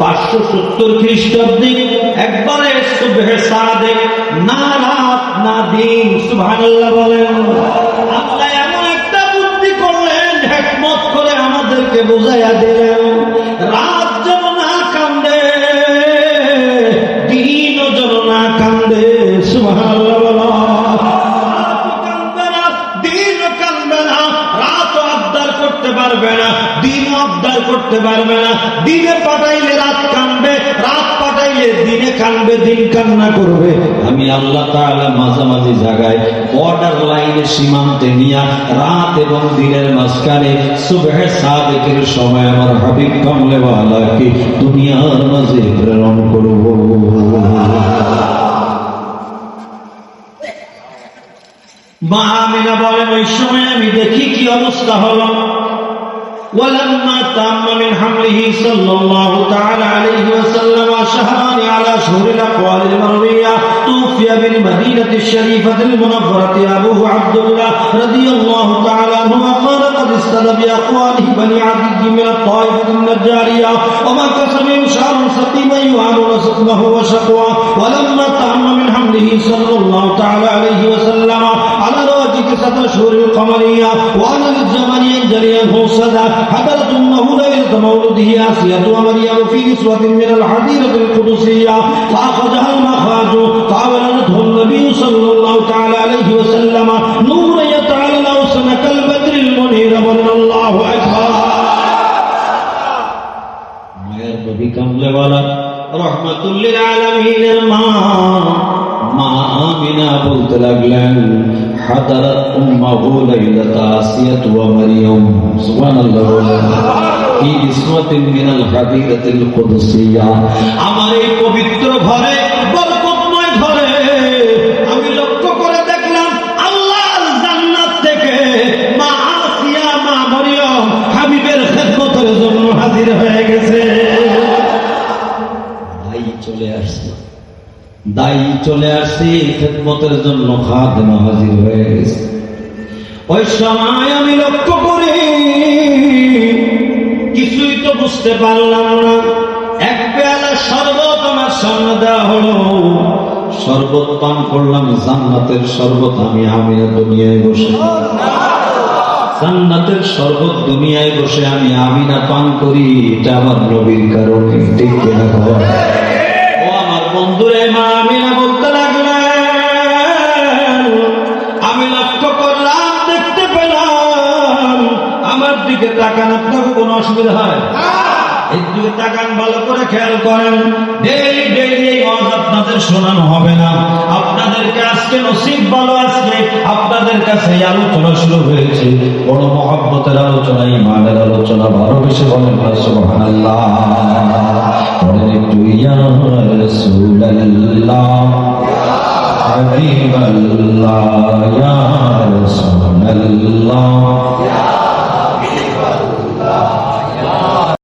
570 খ্রিস্টাব্দে একবারে সুবহে সাদেক, না রাত না দিন। সুবহানাল্লাহ বলেন। আল্লাহ এমন একটা বুদ্ধি করলেন, হিকমত করে আমাদেরকে বুঝাইয়া দিলেন, রাত যেন না কান্দে, দিনও যেন না কান্দে। সুবহানাল্লাহ বলেন। পারবে না, দিন আবদার করতে পারবে না। দিনে পাঠাইলে রাত কানবে, রাত পাঠাইলে দিনে কানবে, দিন কান্না করবে। আমি আল্লাহ তাআলা মাঝামাঝি জায়গায় বর্ডার লাইনে সীমান্তে নিয়া রাত এবং দিনের মাঝখানে সুবহে সাদেকের সময় আমার হাবিব কামলে ওয়ালাকে দুনিয়ার মাঝে প্রেরণ করব। মা আমিনা বলেন, ওই সময় আমি দেখি কি অবস্থা হলো। ولما تم من حمله صلى الله تعالى عليه وسلم شهران على شهور الأقوال المروية توفي بالمدينة الشريفة المنورة أبوه عبد الله رضي الله تعالى عنه وقال قد استدى بأقواله بني عدي من الطائفة النجارية وما كسبهم شهر سقيما يعانون سقمه وشقواه. ولما تم من حمله صلى الله تعالى عليه وسلم على رواج 9 أشهر القمرية وأنا للزمن جريا صدى حضرت أمه ليلة مولده آسية ومريم في نسوة من الحديرة القدسية فأخرجها المخاج فأولدته النبي صلى الله تعالى عليه وسلم نورا يتعلى سنة كالبدر المنير صلى الله أكبر. মায়ের নবী কামলেওয়ালা রহমাতুল লিল আলামিনের মা আমিনা বলতে লাগলেন, হাদারাত উম্মাহু লাইলাতা আসিয়াতু ওয়া মারইয়াম সুবহানাল্লাহ ফি ইসওয়াতিন মিনাল হাদিরাতিল কুদসিয়া। আমার এই পবিত্র ঘরে, বরকতময় ঘরে আমি লক্ষ্য করে দেখলাম আল্লাহর জান্নাত থেকে মা আসিয়া, মা মারইয়াম হাবিবের খিদমতের জন্য হাজির হয়ে গেছে। দায়ী চলে আসছে, খিদমতের জন্য খাদেমা হাজির হয়ে গেছে। ওই সময় আমি লক্ষ্য করি, কিছুই তো বুঝতে পারলাম না। এক পেয়ালা শরবত আমার সামনে দেওয়া হলো, শরবত পান করলাম, জান্নাতের শরবত। আমি আমিনা দুনিয়ায় বসে, জান্নাতের শরবত দুনিয়ায় বসে আমি আমিনা পান করি। এটা আমার নবীর কারণে, ঠিক কিনা খবর? বন্ধুরে, মা আমিনা বলতে লাগলেন, আমি লক্ষ্য করলাম, দেখতে পেলাম, আমার দিকে তাকান। আপনাকে কোনো অসুবিধা হয়? এই দিকে তাকান, ভালো করে খেয়াল করেন। ডেইলি এই ওয়াজ আপনাদের শোনানো হবে না। আপনাদেরকে আজকে নসিব ভালো, আজকে আপনাদের কাছে এই আলোচনা শুরু হয়েছে। বড় মহব্বতের আলোচনা, ইমানের আলোচনা। ভালো বেশি বলেন না সুবহানাল্লাহ। বলেন একটু ইয়া রাসূলুল্লাহ, হাবিবাল্লাহ, ইয়া রাসূলুল্লাহ।